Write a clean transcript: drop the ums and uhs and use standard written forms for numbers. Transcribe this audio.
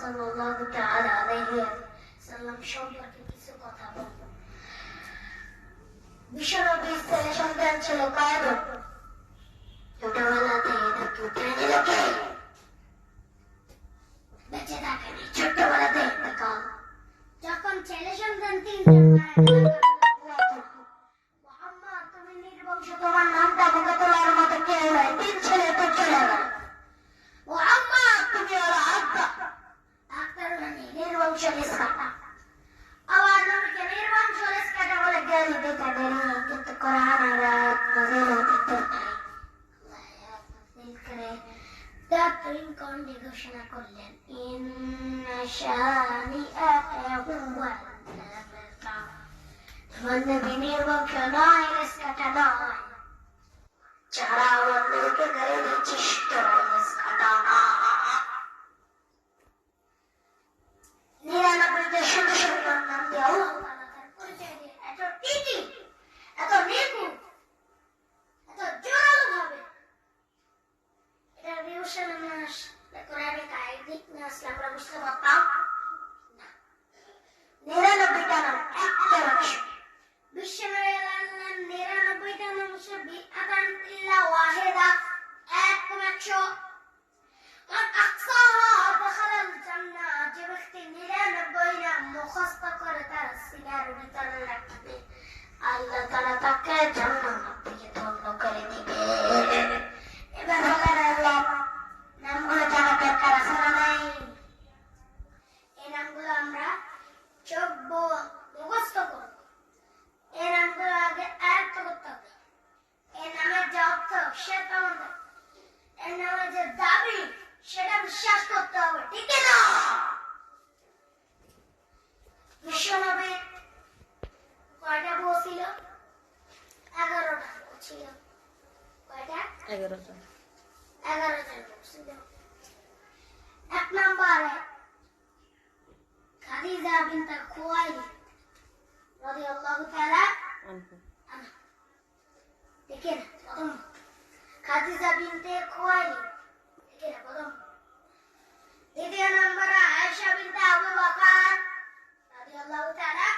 সাল্লাল্লাহু তাআলা আলাইহি ওয়াসাল্লাম সম্পর্কে কিছু কথা বলবো। বিশ্বনবীর ছেলে সন্তান ছিল কায়দ। ছোটবেলাতে তাকে টেনে দিল কে? বেঁচে থাকেনি, ছোট্টবেলাতে ইন্তেকাল। যখন ছেলে সন্তান তিনজন মারা গেল, মুহাম্মদ তুমি নির্বংশ, তোমার নামটা মুখে তোলার মতো কেউ নাই, তিন ছেলে তো চলে গেল। মুহাম্মদ তুমি হলো আক্তার, আক্তার মানে নির্বংশ লেজ কাটা। আবার নবীকে নির্বংশ লেজ কাটা বলে গালি দিতে দেরি, কিন্তু কোরআনের আয়াত নাযিল হতে নাই। কন্ডি ঘোষণা করলেন, ইন্না শানিআকা হুয়াল আবতার। তোমার নবী নির্বংশ নয়, লেজ কাটা নয়। যারা আমার নবীকে গালি দিচ্ছিস তোরা লেজ কাটা না। 99টা শুধু শুধু নাম দিয়ে আল্লাহ তাআলা তার পরিচয় দিয়ে এত টিকি, এত নিখুঁত, এত জোরালো ভাবে এটা রিউশন নাস কোরআনে কায়দিক না আসলে আমরা বুঝতে পারতাম না। 99টা নাম একটা বাক্স, বিশ্বনবী আল্লাহ 99টা নাম বিআদান ইল্লা ওয়াহিদা, এক 100। আর আকসাহা দখালাল জান্নাহ, যে ব্যক্তি 99 নাম মুখস্থ করে তার সিনার ভিতরে রাখবে, আল্লাহ তাআলা তাকে জান্নাত থেকে ধন্য করে দিবে। এবার বলেন আল্লাহ নামগুলো জানা দরকার আছে না নাই? এই নামগুলো আমরা চোখ মুখস্থ করব। এই নামগুলো আগে আয়ত্ত করতে হবে। এই নামের যে অর্থ সেটা আমাদের, এই নামের যে দাবি সেটা বিশ্বাস করতে হবে, ঠিক না? বিশ্বনবী কয়টা বউ ছিল? 11টা বউ ছিল। কয়টা? 11টা। 11টা বউ ছিল। এক নম্বরে খাদিজা বিনত খুয়াইলিদ রাদিয়াল্লাহু তাআলা আনহা। দেখেন প্রথম খাদিজা বিনতে খুয়াইলিদ, দেখেন প্রথম। দ্বিতীয় নম্বরে আয়েশা বিনতে আবু বকর রাদিয়াল্লাহু তাআলা